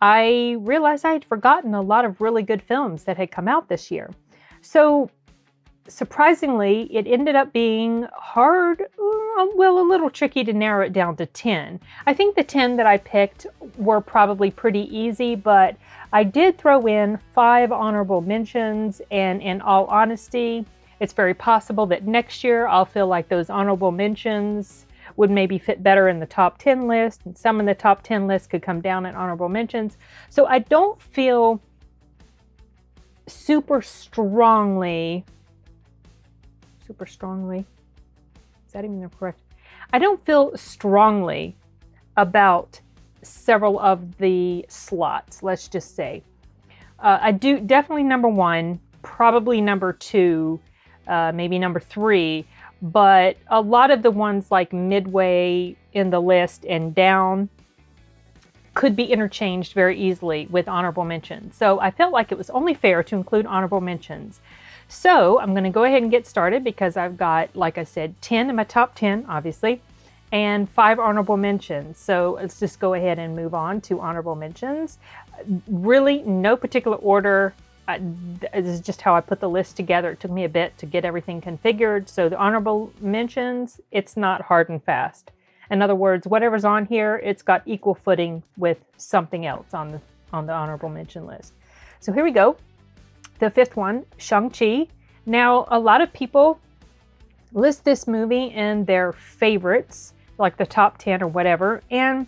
I realized I had forgotten a lot of really good films that had come out this year. So surprisingly, it ended up being hard, well, a little tricky to narrow it down to 10. I think the 10 that I picked were probably pretty easy, but I did throw in 5 honorable mentions, and in all honesty, it's very possible that next year I'll feel like those honorable mentions would maybe fit better in the top 10 list, and some in the top 10 list could come down in honorable mentions. So I don't feel super strongly, is that even correct? I don't feel strongly about several of the slots, let's just say. I do definitely number 1, probably number 2, maybe number 3, but a lot of the ones like midway in the list and down could be interchanged very easily with honorable mentions. So I felt like it was only fair to include honorable mentions. So I'm going to go ahead and get started because I've got, like I said, 10 in my top 10, obviously, and 5 honorable mentions. So let's just go ahead and move on to honorable mentions. Really, no particular order. This is just how I put the list together. It took me a bit to get everything configured. So the honorable mentions, it's not hard and fast. In other words, whatever's on here, it's got equal footing with something else on the honorable mention list. So here we go. The 5th one, Shang-Chi. Now, a lot of people list this movie in their favorites, like the top 10 or whatever. And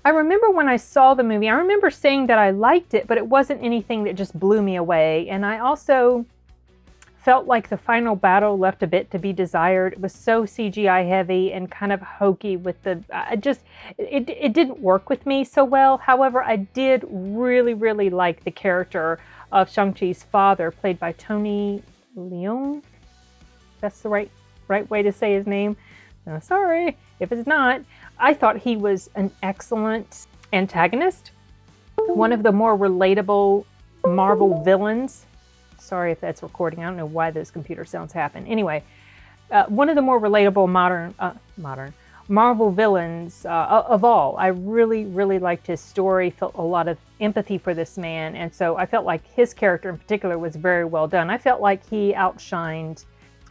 I remember when I saw the movie, I remember saying that I liked it, but it wasn't anything that just blew me away. And I also felt like the final battle left a bit to be desired. It was so CGI heavy and kind of hokey with the, it didn't work with me so well. However, I did really, really like the character of Shang-Chi's father, played by Tony Leung. That's the right way to say his name. No, sorry if it's not. I thought he was an excellent antagonist. One of the more relatable Marvel villains. Sorry if that's recording. I don't know why those computer sounds happen. Anyway, one of the more relatable modern Marvel villains of all. I really, really liked his story, felt a lot of empathy for this man, and so I felt like his character in particular was very well done. I felt like he outshined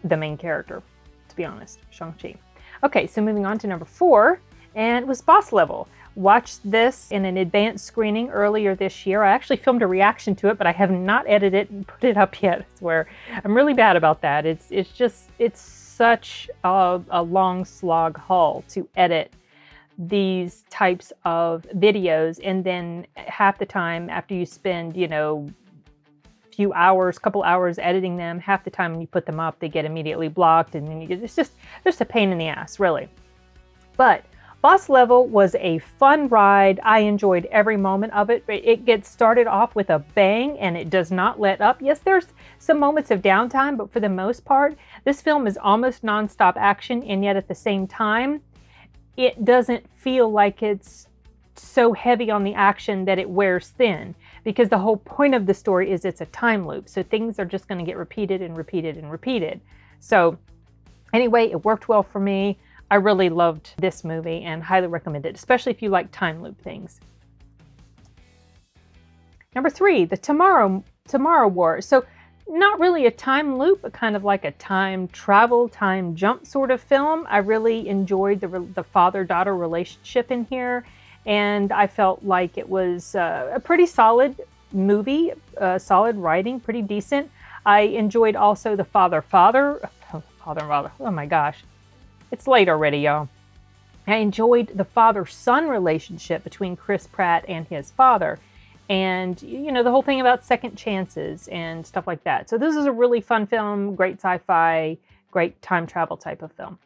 the main character, to be honest, Shang-Chi. Okay, so moving on to number 4, and it was Boss Level. Watched this in an advanced screening earlier this year. I actually filmed a reaction to it, but I have not edited it and put it up yet. I swear, I'm really bad about that. It's such a long slog haul to edit these types of videos, and then half the time after you spend, few hours, couple hours editing them, half the time when you put them up, they get immediately blocked, and then it's just a pain in the ass, really. But Boss Level was a fun ride. I enjoyed every moment of it. It gets started off with a bang and it does not let up. Yes, there's some moments of downtime, but for the most part, this film is almost nonstop action, and yet at the same time, it doesn't feel like it's so heavy on the action that it wears thin, because the whole point of the story is it's a time loop. So things are just going to get repeated and repeated and repeated. So anyway, it worked well for me. I really loved this movie and highly recommend it, especially if you like time loop things. Number 3, the Tomorrow War. So not really a time loop, but kind of like a time travel, time jump sort of film. I really enjoyed the father-daughter relationship in here, and I felt like it was a pretty solid movie, solid writing, pretty decent. I enjoyed also the father-father. Oh my gosh. It's late already, y'all. I enjoyed the father-son relationship between Chris Pratt and his father. And, the whole thing about second chances and stuff like that. So this is a really fun film, great sci-fi, great time travel type of film.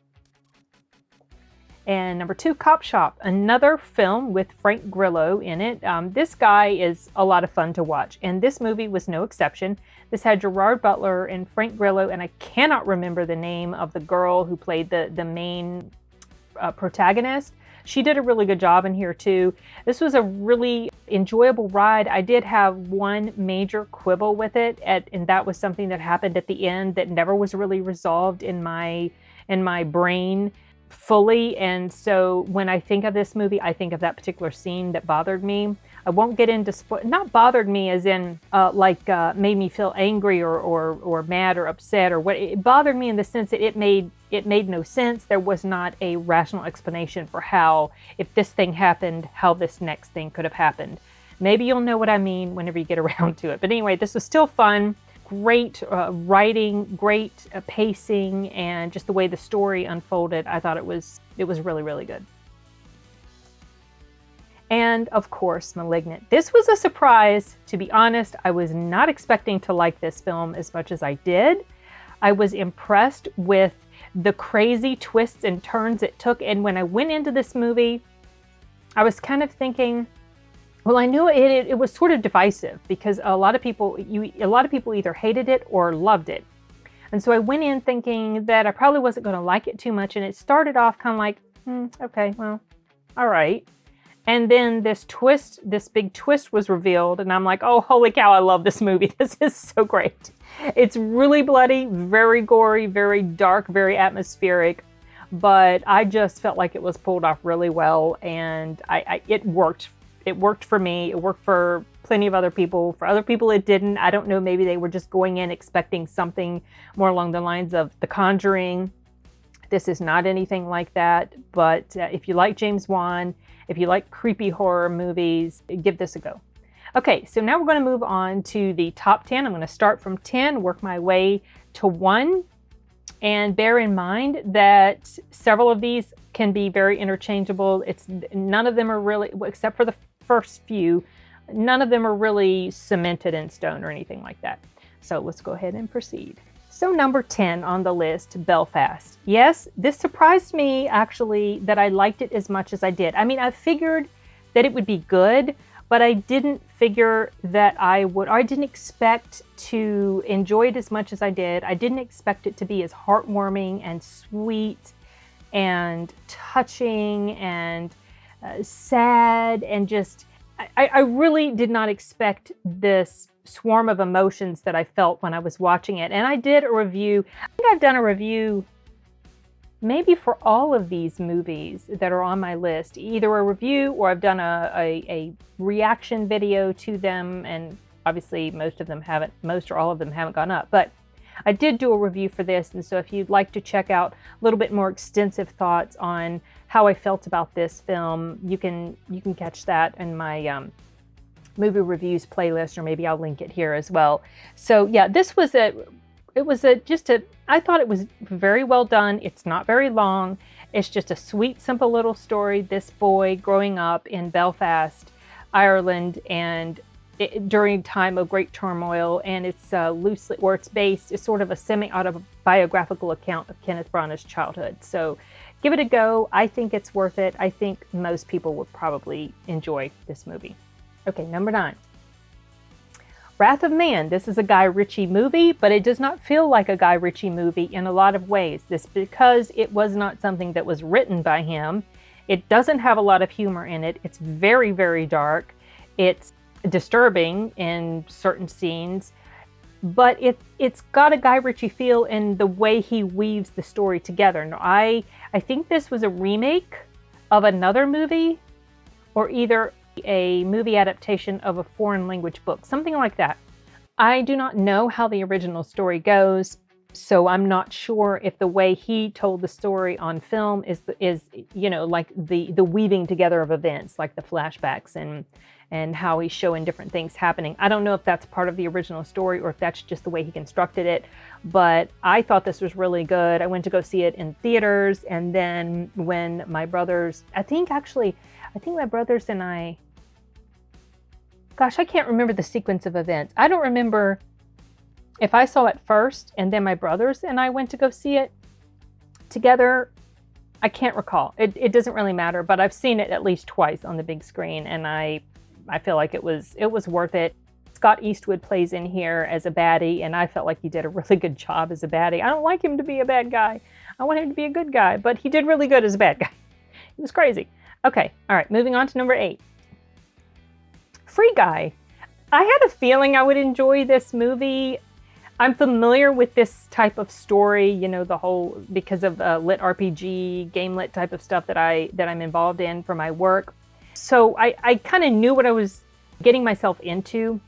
And number 2, Cop Shop, another film with Frank Grillo in it. This guy is a lot of fun to watch, and this movie was no exception. This had Gerard Butler and Frank Grillo, and I cannot remember the name of the girl who played the main protagonist. She did a really good job in here too. This was a really enjoyable ride. I did have one major quibble with it, and that was something that happened at the end that never was really resolved in my brain. fully. And so when I think of this movie, I think of that particular scene that bothered me. I won't get into not bothered me as in made me feel angry or mad or upset or what. It bothered me in the sense that it made no sense. There was not a rational explanation for how, if this thing happened, how this next thing could have happened. Maybe you'll know what I mean whenever you get around to it. But anyway, this was still fun. Great writing, great pacing, and just the way the story unfolded. I thought it was really, really good. And of course, *Malignant*. This was a surprise, to be honest. I was not expecting to like this film as much as I did. I was impressed with the crazy twists and turns it took. And when I went into this movie, I was kind of thinking, well, I knew it was sort of divisive because a lot of people either hated it or loved it. And so I went in thinking that I probably wasn't going to like it too much. And it started off kind of like, okay, well, all right. And then this big twist was revealed. And I'm like, oh, holy cow, I love this movie. This is so great. It's really bloody, very gory, very dark, very atmospheric. But I just felt like it was pulled off really well. And it worked. It worked for me. It worked for plenty of other people. For other people, it didn't. I don't know. Maybe they were just going in expecting something more along the lines of The Conjuring. This is not anything like that. But if you like James Wan, if you like creepy horror movies, give this a go. Okay, so now we're going to move on to the top 10. I'm going to start from 10, work my way to 1. And bear in mind that several of these can be very interchangeable. None of them are really, except for the first few, none of them are really cemented in stone or anything like that. So let's go ahead and proceed. So number 10 on the list, Belfast. Yes, this surprised me actually that I liked it as much as I did. I mean, I figured that it would be good, but I didn't figure that I would, or I didn't expect to enjoy it as much as I did. I didn't expect it to be as heartwarming and sweet and touching and sad and just, I really did not expect this swarm of emotions that I felt when I was watching it. And I did a review. I think I've done a review maybe for all of these movies that are on my list, either a review or I've done a reaction video to them. And obviously most or all of them haven't gone up, but I did do a review for this. And so if you'd like to check out a little bit more extensive thoughts on how I felt about this film, you can catch that in my movie reviews playlist, or maybe I'll link it here as well. So yeah, this was I thought it was very well done. It's not very long. It's just a sweet, simple little story. This boy growing up in Belfast, Ireland, and during a time of great turmoil, and it's loosely, or it's based, it's sort of a semi-autobiographical account of Kenneth Branagh's childhood. So give it a go. I think it's worth it. I think most people would probably enjoy this movie. Okay, number 9. Wrath of Man. This is a Guy Ritchie movie, but it does not feel like a Guy Ritchie movie in a lot of ways. This because it was not something that was written by him. It doesn't have a lot of humor in it. It's very, very dark. It's disturbing in certain scenes, but it's got a Guy Ritchie feel in the way he weaves the story together. Now, I think this was a remake of another movie, or either a movie adaptation of a foreign language book, something like that. I do not know how the original story goes, so I'm not sure if the way he told the story on film is like the weaving together of events, like the flashbacks and how he's showing different things happening. I don't know if that's part of the original story or if that's just the way he constructed it, but I thought this was really good. I went to go see it in theaters, and then when my brothers, I think my brothers and I, gosh, I can't remember the sequence of events. I don't remember if I saw it first and then my brothers and I went to go see it together. I can't recall. It doesn't really matter, but I've seen it at least twice on the big screen, and I feel like it was worth it. Scott Eastwood plays in here as a baddie, and I felt like he did a really good job as a baddie. I don't like him to be a bad guy. I want him to be a good guy, but he did really good as a bad guy. It was crazy. Okay, all right, moving on to number 8. Free Guy. I had a feeling I would enjoy this movie. I'm familiar with this type of story, you know, the whole, because of lit RPG, game lit type of stuff that I'm involved in for my work. So I kind of knew what I was getting myself into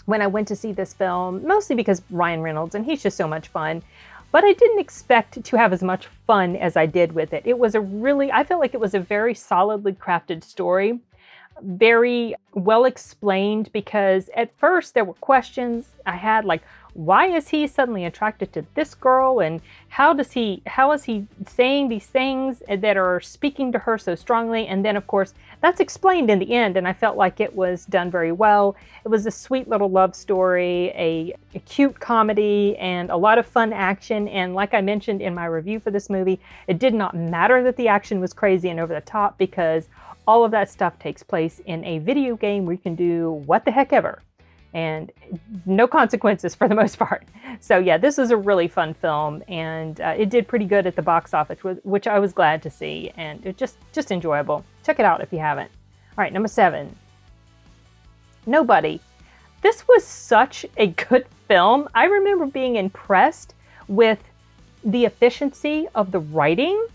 when I went to see this film, mostly because Ryan Reynolds, and he's just so much fun. But I didn't expect to have as much fun as I did with it. I felt like it was a very solidly crafted story, very well explained, because at first there were questions I had, like, why is he suddenly attracted to this girl, and how is he saying these things that are speaking to her so strongly? And then of course that's explained in the end, and I felt like it was done very well. It was a sweet little love story, a cute comedy, and a lot of fun action. And like I mentioned in my review for this movie, it did not matter that the action was crazy and over the top, because all of that stuff takes place in a video game where you can do what the heck ever and no consequences for the most part. So yeah, this was a really fun film, and it did pretty good at the box office, which I was glad to see, and it just enjoyable. Check it out if you haven't. All right, number 7, Nobody. This was such a good film. I remember being impressed with the efficiency of the writing.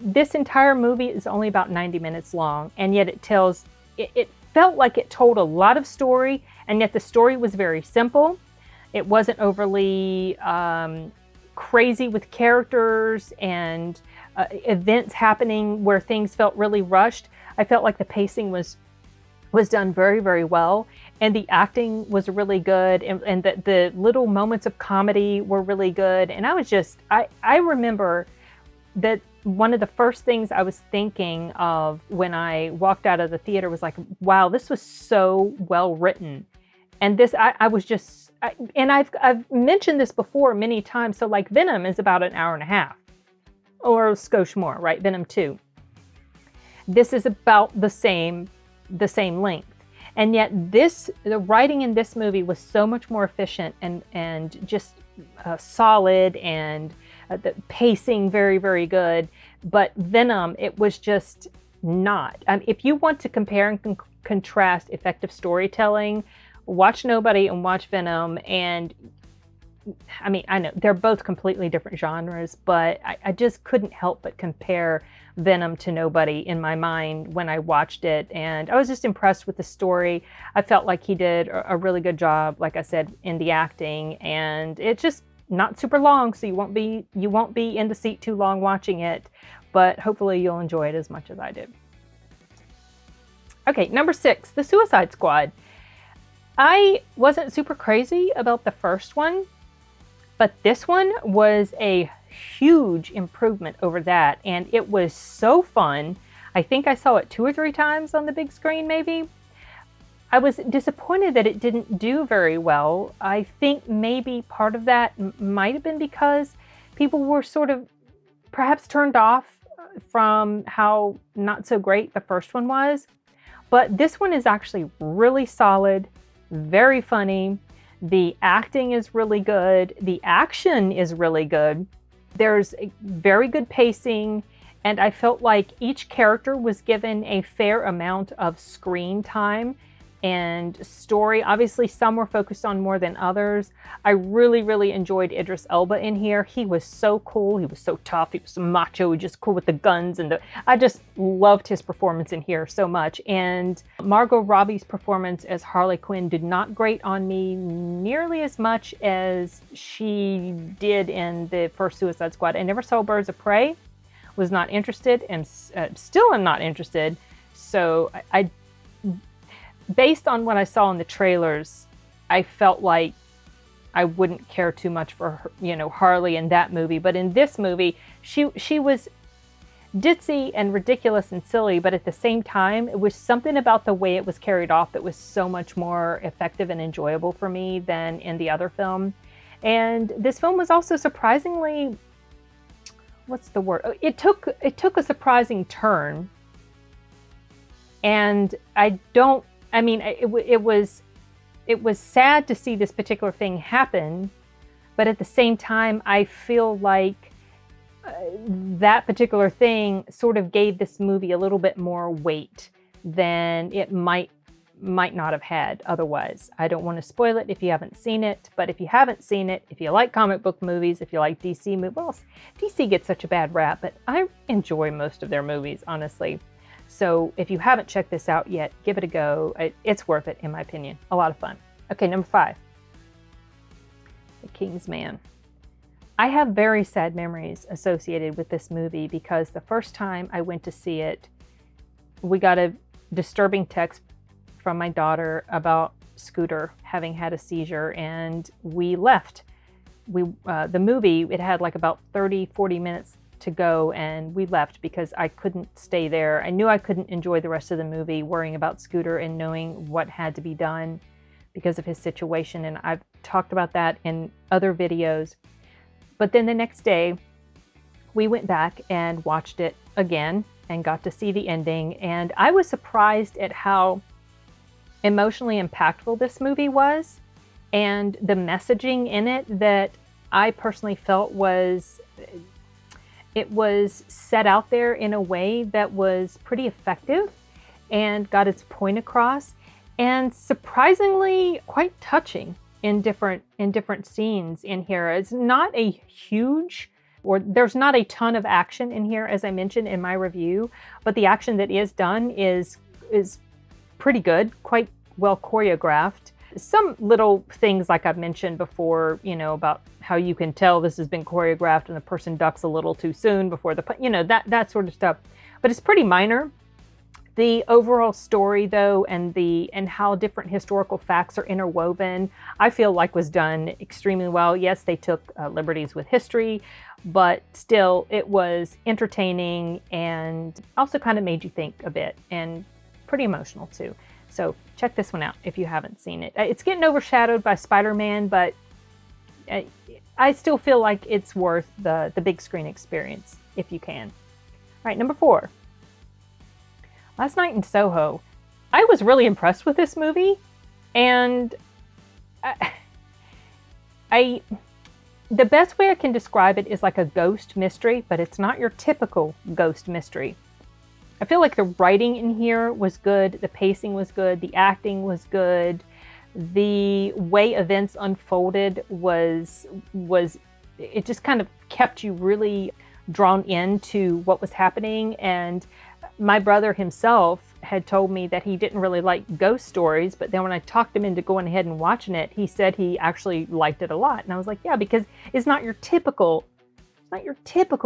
This entire movie is only about 90 minutes long, and yet it felt like it told a lot of story, and yet the story was very simple. It wasn't overly crazy with characters and events happening where things felt really rushed. I felt like the pacing was done very, very well, and the acting was really good, and the little moments of comedy were really good. And I remember that one of the first things I was thinking of when I walked out of the theater was like, wow, this was so well written. And I've mentioned this before many times. So like Venom is about an hour and a half, or a skosh more, right? Venom 2. This is about the same length. And yet the writing in this movie was so much more efficient and just solid, and the pacing very, very good. But Venom, it was just not. If you want to compare and contrast effective storytelling, watch Nobody and watch Venom. And I mean, I know they're both completely different genres, but I just couldn't help but compare Venom to Nobody in my mind when I watched it. And I was just impressed with the story. I felt like he did a really good job, like I said, in the acting. And it's just not super long, so you won't be in the seat too long watching it, but hopefully you'll enjoy it as much as I did. Okay, number 6, The Suicide Squad. I wasn't super crazy about the first one, but this one was a huge improvement over that, and it was so fun. I think I saw it 2 or 3 times on the big screen, maybe. I was disappointed that it didn't do very well. I think maybe part of that might have been because people were sort of perhaps turned off from how not so great the first one was. But this one is actually really solid, very funny. The acting is really good. The action is really good. There's a very good pacing, and I felt like each character was given a fair amount of screen time and story. Obviously, some were focused on more than others. I really, really enjoyed Idris Elba in here. He was so cool. He was so tough. He was so macho, just cool with the guns. And I just loved his performance in here so much. And Margot Robbie's performance as Harley Quinn did not grate on me nearly as much as she did in the first Suicide Squad. I never saw Birds of Prey, was not interested, and still am not interested. So I based on what I saw in the trailers, I felt like I wouldn't care too much for her, Harley in that movie. But in this movie, she was ditzy and ridiculous and silly, but at the same time, it was something about the way it was carried off that was so much more effective and enjoyable for me than in the other film. And this film was also surprisingly, what's the word? It took a surprising turn. And it was sad to see this particular thing happen, but at the same time, I feel like that particular thing sort of gave this movie a little bit more weight than it might might not have had otherwise. I don't want to spoil it if you haven't seen it, but if you haven't seen it, if you like comic book movies, if you like DC movies, well, DC gets such a bad rap, but I enjoy most of their movies, honestly. So if you haven't checked this out yet, give it a go. It's worth it, in my opinion. A lot of fun. Okay, number 5. The King's Man. I have very sad memories associated with this movie because the first time I went to see it, we got a disturbing text from my daughter about Scooter having had a seizure, and we left. The movie, it had like about 30-40 minutes to go, and we left because I couldn't stay there. I knew I couldn't enjoy the rest of the movie worrying about Scooter and knowing what had to be done because of his situation, and I've talked about that in other videos. But then the next day, we went back and watched it again and got to see the ending, and I was surprised at how emotionally impactful this movie was, and the messaging in it that I personally felt was set out there in a way that was pretty effective and got its point across, and surprisingly quite touching in different scenes in here. It's not a huge, or there's not a ton of action in here, as I mentioned in my review, but the action that is done is pretty good, quite well choreographed. Some little things like I've mentioned before, about how you can tell this has been choreographed and the person ducks a little too soon before that sort of stuff. But it's pretty minor. The overall story, though, and how different historical facts are interwoven, I feel like was done extremely well. Yes, they took liberties with history, but still it was entertaining and also kind of made you think a bit, and pretty emotional too. So check this one out if you haven't seen it. It's getting overshadowed by Spider-Man, but I still feel like it's worth the big screen experience if you can. All right, number 4. Last Night in Soho. I was really impressed with this movie, and the best way I can describe it is like a ghost mystery, but it's not your typical ghost mystery. I feel like the writing in here was good, the pacing was good, the acting was good, the way events unfolded was it just kind of kept you really drawn into what was happening. And my brother himself had told me that he didn't really like ghost stories, but then when I talked him into going ahead and watching it, he said he actually liked it a lot. And I was like, yeah, because it's not your typical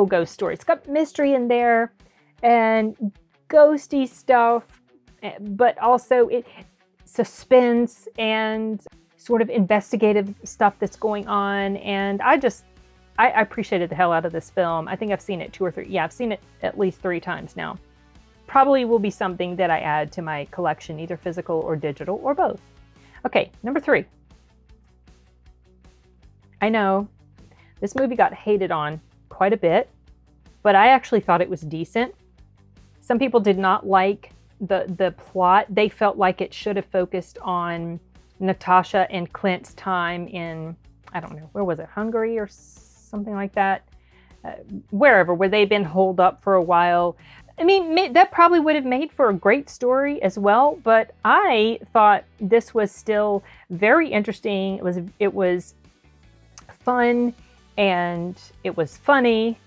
ghost story. It's got mystery in there and ghosty stuff, but also suspense and sort of investigative stuff that's going on. And I appreciated the hell out of this film. I think I've seen it 2 or 3. Yeah, I've seen it at least 3 times now. Probably will be something that I add to my collection, either physical or digital or both. Okay, number 3. I know this movie got hated on quite a bit, but I actually thought it was decent. Some people did not like the plot. They felt like it should have focused on Natasha and Clint's time in, I don't know, where was it, Hungary or something like that? Where they've been holed up for a while. I mean, that probably would have made for a great story as well, but I thought this was still very interesting. It was fun, and it was funny,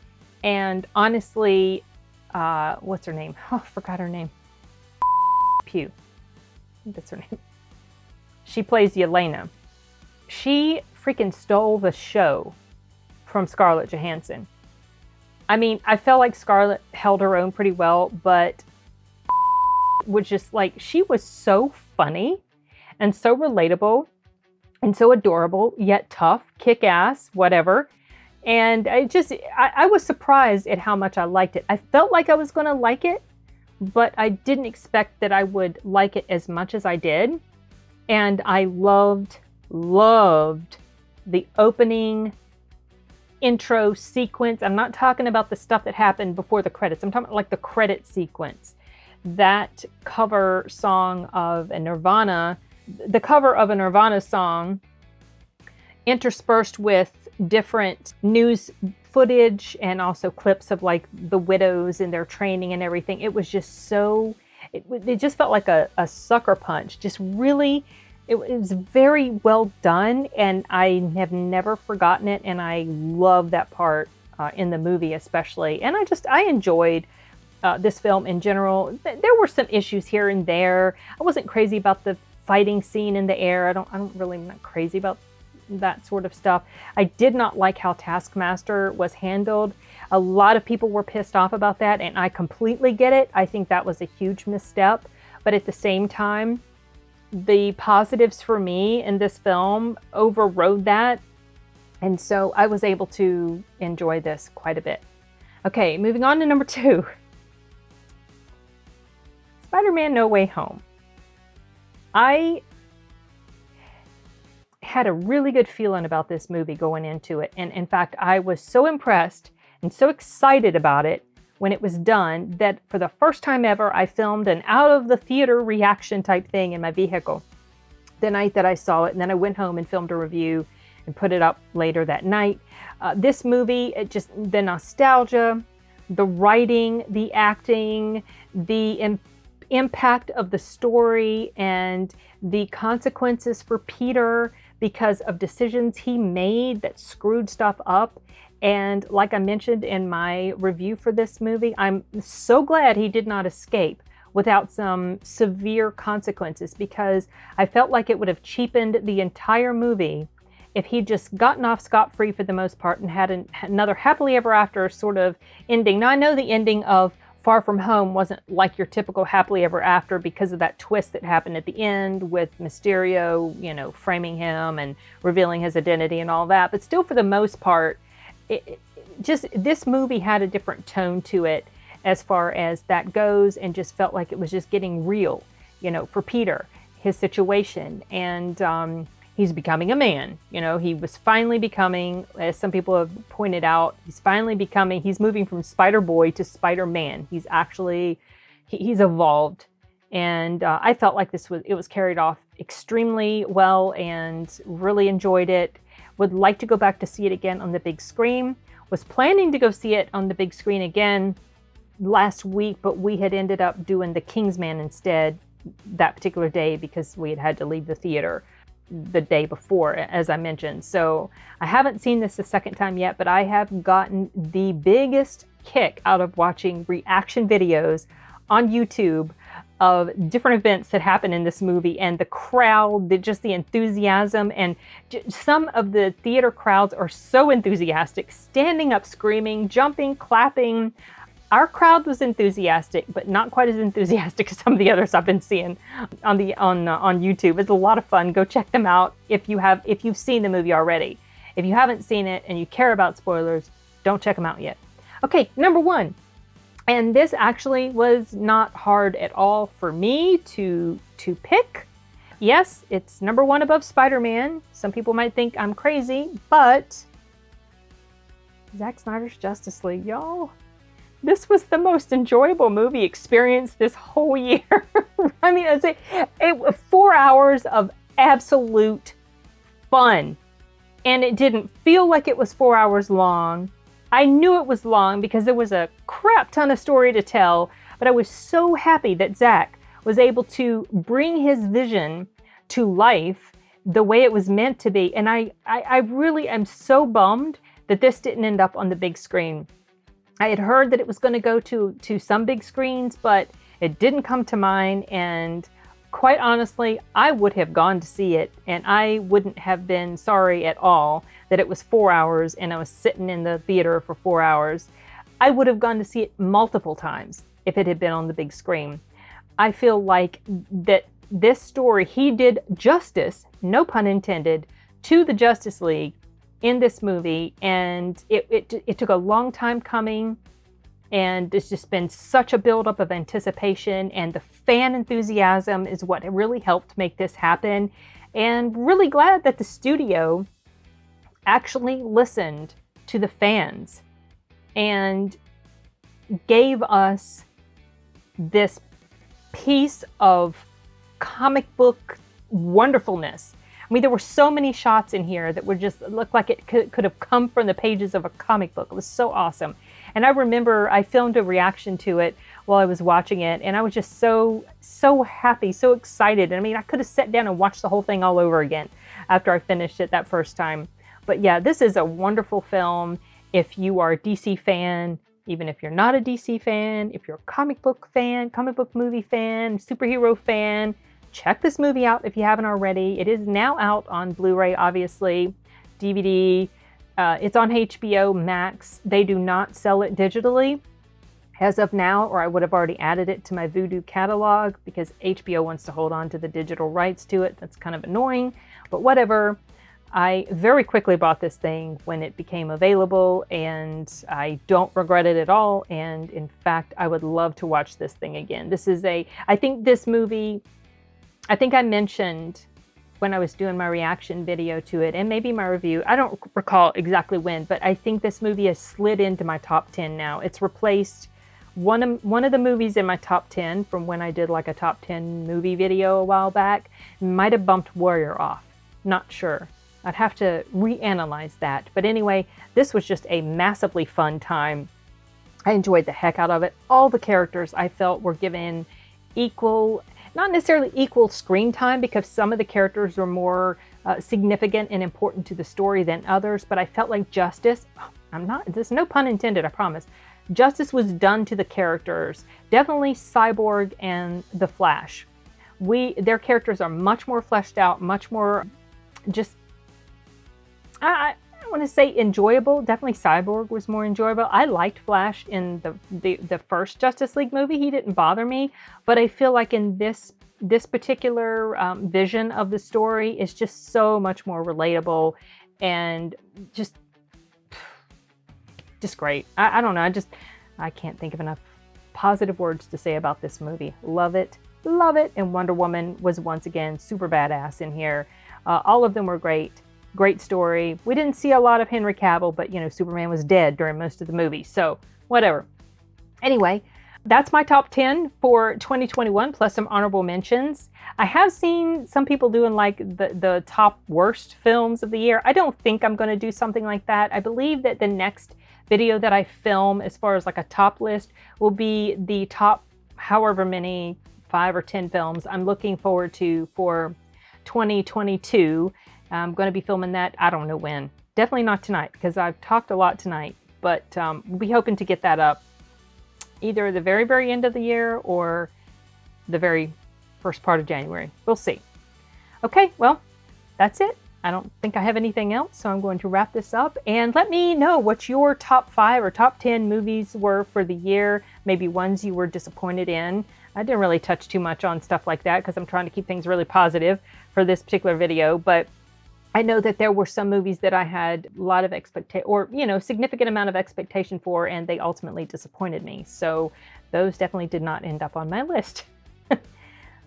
and honestly, what's her name? Oh, I forgot her name. Pugh. I think that's her name. She plays Yelena. She freaking stole the show from Scarlett Johansson. I mean, I felt like Scarlett held her own pretty well, but was just like, she was so funny and so relatable and so adorable, yet tough, kick-ass, whatever. And I was surprised at how much I liked it. I felt like I was going to like it, but I didn't expect that I would like it as much as I did. And I loved the opening intro sequence. I'm not talking about the stuff that happened before the credits. I'm talking about like the credit sequence. That cover song of a Nirvana, the cover of a Nirvana song interspersed with different news footage and also clips of like the widows and their training and everything. It was just so, it just felt like a sucker punch. Just really, it was very well done, and I have never forgotten it. And I love that part in the movie especially. And I enjoyed this film in general. There were some issues here and there. I wasn't crazy about the fighting scene in the air. I'm not crazy about that sort of stuff. I did not like how Taskmaster was handled. A lot of people were pissed off about that, and I completely get it. I think that was a huge misstep. But at the same time, the positives for me in this film overrode that. And so I was able to enjoy this quite a bit. Okay, moving on to number 2. Spider-Man No Way Home. I had a really good feeling about this movie going into it. And in fact, I was so impressed and so excited about it when it was done that for the first time ever, I filmed an out of the theater reaction type thing in my vehicle the night that I saw it. And then I went home and filmed a review and put it up later that night. This movie, the nostalgia, the writing, the acting, the impact of the story, and the consequences for Peter because of decisions he made that screwed stuff up. And like I mentioned in my review for this movie, I'm so glad he did not escape without some severe consequences, because I felt like it would have cheapened the entire movie if he'd just gotten off scot-free for the most part and had another happily ever after sort of ending. Now, I know the ending of Far From Home wasn't like your typical happily ever after because of that twist that happened at the end with Mysterio, framing him and revealing his identity and all that. But still, for the most part, this movie had a different tone to it as far as that goes, and just felt like it was just getting real, for Peter, his situation. And he's becoming a man. He was finally becoming, as some people have pointed out, he's moving from Spider-Boy to Spider-Man. He's evolved. And I felt like it was carried off extremely well and really enjoyed it. Would like to go back to see it again on the big screen. Was planning to go see it on the big screen again last week, but we had ended up doing The Kingsman instead that particular day because we had to leave the theater the day before, as I mentioned. So I haven't seen this the second time yet, but I have gotten the biggest kick out of watching reaction videos on YouTube of different events that happen in this movie, and the crowd, the enthusiasm, and some of the theater crowds are so enthusiastic, standing up, screaming, jumping, clapping. Our crowd was enthusiastic, but not quite as enthusiastic as some of the others I've been seeing on YouTube. It's a lot of fun. Go check them out if you've seen the movie already. If you haven't seen it and you care about spoilers, don't check them out yet. Okay, number 1. And this actually was not hard at all for me to pick. Yes, it's number 1 above Spider-Man. Some people might think I'm crazy, but Zack Snyder's Justice League, y'all. This was the most enjoyable movie experience this whole year. I mean, it was 4 hours of absolute fun. And it didn't feel like it was 4 hours long. I knew it was long because there was a crap ton of story to tell, but I was so happy that Zack was able to bring his vision to life the way it was meant to be. And I really am so bummed that this didn't end up on the big screen. I had heard that it was going to go to some big screens, but it didn't come to mine. And quite honestly, I would have gone to see it, and I wouldn't have been sorry at all that it was 4 hours and I was sitting in the theater for 4 hours. I would have gone to see it multiple times if it had been on the big screen. I feel like that this story, he did justice, no pun intended, to the Justice League in this movie, and it took a long time coming, and it's just been such a buildup of anticipation, and the fan enthusiasm is what really helped make this happen. And really glad that the studio actually listened to the fans and gave us this piece of comic book wonderfulness. I mean, there were so many shots in here that looked like it could have come from the pages of a comic book. It was so awesome. And I remember I filmed a reaction to it while I was watching it, and I was just so happy, so excited. I mean, I could have sat down and watched the whole thing all over again after I finished it that first time. But yeah, this is a wonderful film. If you are a DC fan, even if you're not a DC fan, if you're a comic book fan, comic book movie fan, superhero fan, check this movie out if you haven't already. It is now out on Blu-ray, obviously, DVD. It's on HBO Max. They do not sell it digitally as of now, or I would have already added it to my Vudu catalog because HBO wants to hold on to the digital rights to it. That's kind of annoying, but whatever. I very quickly bought this thing when it became available, and I don't regret it at all. And in fact, I would love to watch this thing again. I think this movie, I think I mentioned when I was doing my reaction video to it, and maybe my review, I don't recall exactly when, but I think this movie has slid into my top 10 now. It's replaced one of the movies in my top 10 from when I did like a top 10 movie video a while back. Might have bumped Warrior off, not sure. I'd have to reanalyze that. But anyway, this was just a massively fun time. I enjoyed the heck out of it. All the characters I felt were given equal, not necessarily equal screen time, because some of the characters were more significant and important to the story than others. But I felt like justice, there's no pun intended, I promise. Justice was done to the characters. Definitely Cyborg and the Flash. Their characters are much more fleshed out, much more just, I want to say enjoyable. Definitely Cyborg was more enjoyable. I liked Flash in the first Justice League movie. He didn't bother me, but I feel like in this particular vision of the story is just so much more relatable and just great. I don't know. I can't think of enough positive words to say about this movie. Love it. Love it. And Wonder Woman was once again super badass in here. All of them were great. Great story. We didn't see a lot of Henry Cavill, but you know, Superman was dead during most of the movie, so whatever. Anyway, that's my top 10 for 2021, plus some honorable mentions. I have seen some people doing like the top worst films of the year. I don't think I'm going to do something like that. I believe that the next video that I film, as far as like a top list, will be the top however many 5 or 10 films I'm looking forward to for 2022. I'm going to be filming that, I don't know when. Definitely not tonight, because I've talked a lot tonight. But we'll be hoping to get that up either the very, very end of the year or the very first part of January. We'll see. Okay, well, that's it. I don't think I have anything else, so I'm going to wrap this up. And let me know what your top 5 or top 10 movies were for the year. Maybe ones you were disappointed in. I didn't really touch too much on stuff like that because I'm trying to keep things really positive for this particular video. But I know that there were some movies that I had a lot of significant amount of expectation for, and they ultimately disappointed me. So those definitely did not end up on my list.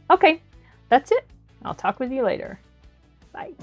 Okay, that's it. I'll talk with you later. Bye.